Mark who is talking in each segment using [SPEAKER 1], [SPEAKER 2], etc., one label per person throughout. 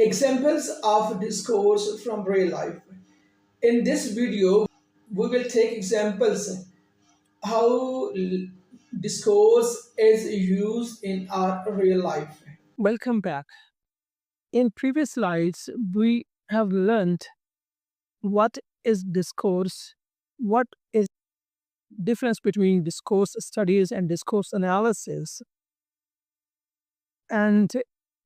[SPEAKER 1] Examples of discourse from real life. In this video, we will take examples how discourse is used in our real life. Welcome back. In previous slides, we have learned what is discourse, what is difference between discourse studies and discourse analysis, and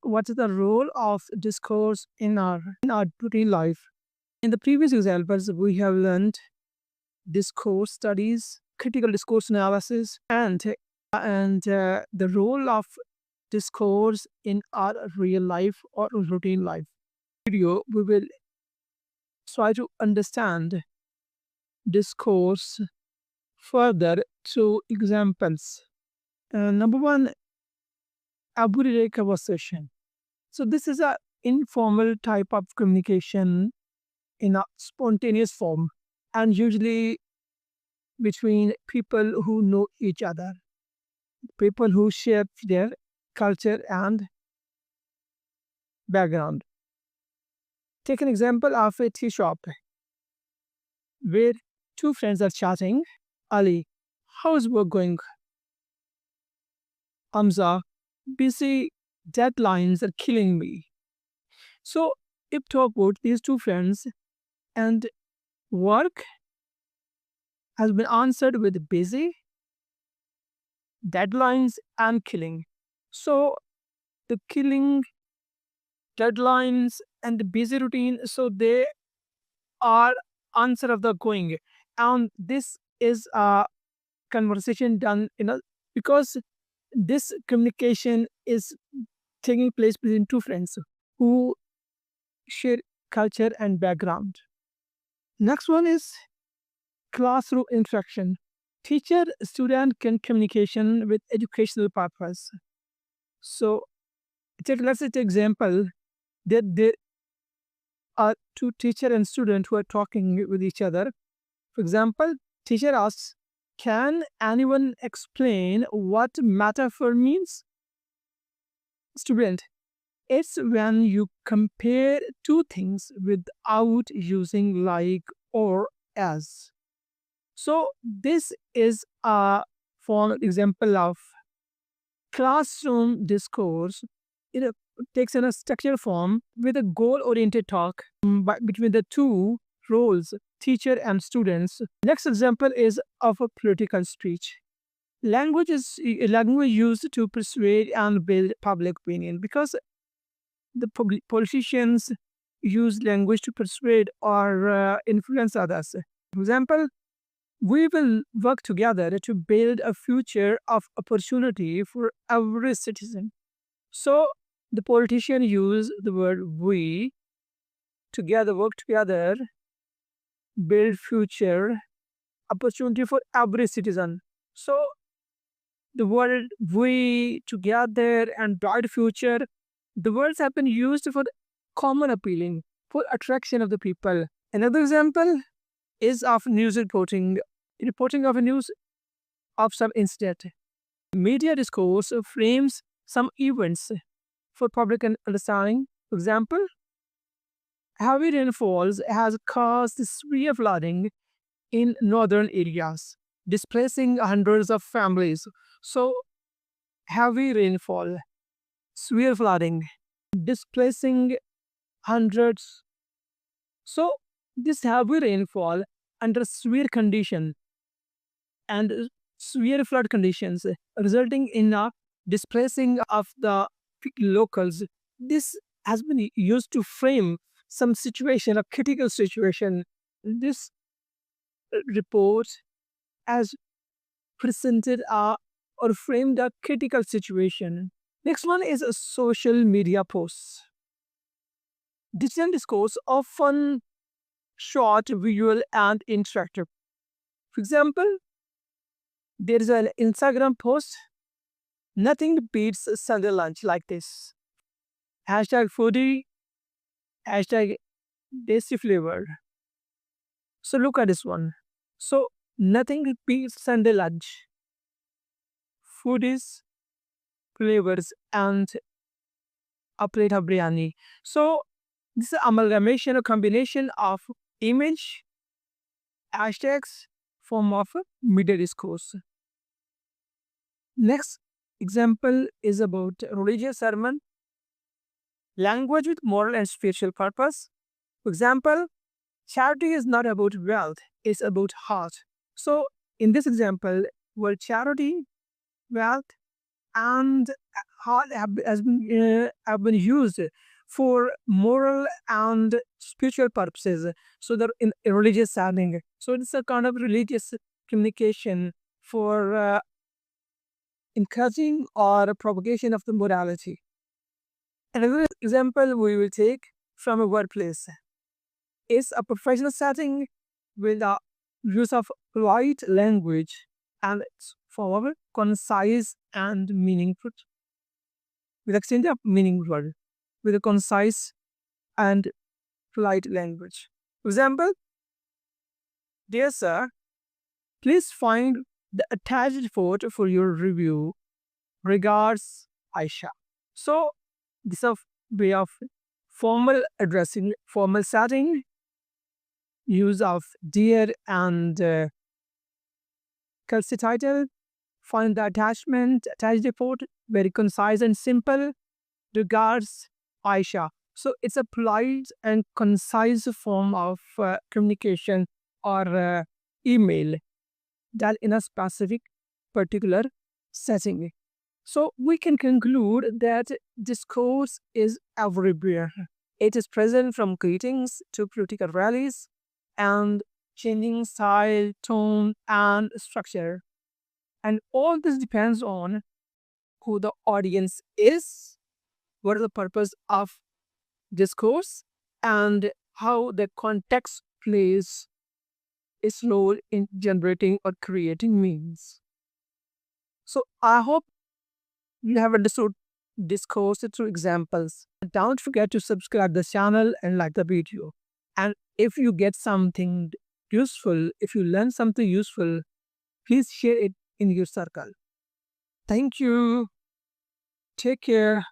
[SPEAKER 1] what is the role of discourse in our daily life. In the previous examples, we have learned discourse studies, critical discourse analysis, and the role of discourse in our real life or routine life. Video, we will try to understand discourse further through examples. Number one, everyday conversation. So this is a informal type of communication in a spontaneous form, and usually between people who know each other, people who share their culture and background. Take an example of a tea shop where two friends are chatting. Ali, how's work going? Hamza, busy, deadlines are killing me. So, if talk about these two friends and work has been answered with busy, deadlines, and killing. So, the killing, deadlines, and the busy routine, so they are answer of the going. And this is a conversation done because this communication is taking place between two friends who share culture and background. Next one is classroom interaction. Teacher student can communication with educational purpose. So let's take example that there are two teacher and student who are talking with each other. For example, teacher asks, can anyone explain what metaphor means? Student, it's when you compare two things without using like or as. So this is a form example of classroom discourse. It takes in a structured form with a goal-oriented talk between the two roles, teacher and students. Next example is of a political speech. Language is language used to persuade and build public opinion because the politicians use language to persuade or influence others. For example, we will work together to build a future of opportunity for every citizen. So the politician use the word we, together, work together, build future opportunity for every citizen. So the word we, together, and bright future, the words have been used for common appealing, for attraction of the people. Another example is of news reporting of a news of some incident. Media discourse frames some events for public understanding. For example, heavy rainfalls has caused severe flooding in northern areas, displacing hundreds of families. So, heavy rainfall, severe flooding, displacing hundreds. So, this heavy rainfall under severe condition and severe flood conditions resulting in a displacing of the locals. This has been used to frame some situation, a critical situation. This report has presented or framed a critical situation. Next one is a social media posts. Digital discourse often short, visual, and interactive. For example, there is an Instagram post, nothing beats Sunday lunch like this. Hashtag foodie, hashtag tasty flavor. So look at this one. So nothing beats Sunday lunch. Foodies, flavors, and a plate of biryani. So this is amalgamation, a combination of image, hashtags, form of media discourse. Next example is about religious sermon, language with moral and spiritual purpose. For example, charity is not about wealth, it's about heart. So in this example, where charity, wealth, and heart have been used for moral and spiritual purposes. So they're in a religious setting. So it's a kind of religious communication for encouraging or propagation of the morality. Another example we will take from a workplace is a professional setting with the use of polite language and it's forward, concise and meaningful. With exchange of meaningful, with a concise and polite language. Example, dear sir, please find the attached photo for your review. Regards, Aisha. So this is a way of formal addressing, formal setting, use of dear and courtesy title, find the attachment, attached report, very concise and simple. Regards, Aisha. So it's a polite and concise form of communication or email that in a specific particular setting. So we can conclude that discourse is everywhere. It is present from greetings to political rallies and changing style, tone, and structure. And all this depends on who the audience is, what is the purpose of discourse, and how the context plays its role in generating or creating meanings. So I hope you have understood discourse through examples. Don't forget to subscribe the channel and like the video. And if you get something useful, if you learn something useful, please share it in your circle. Thank you. Take care.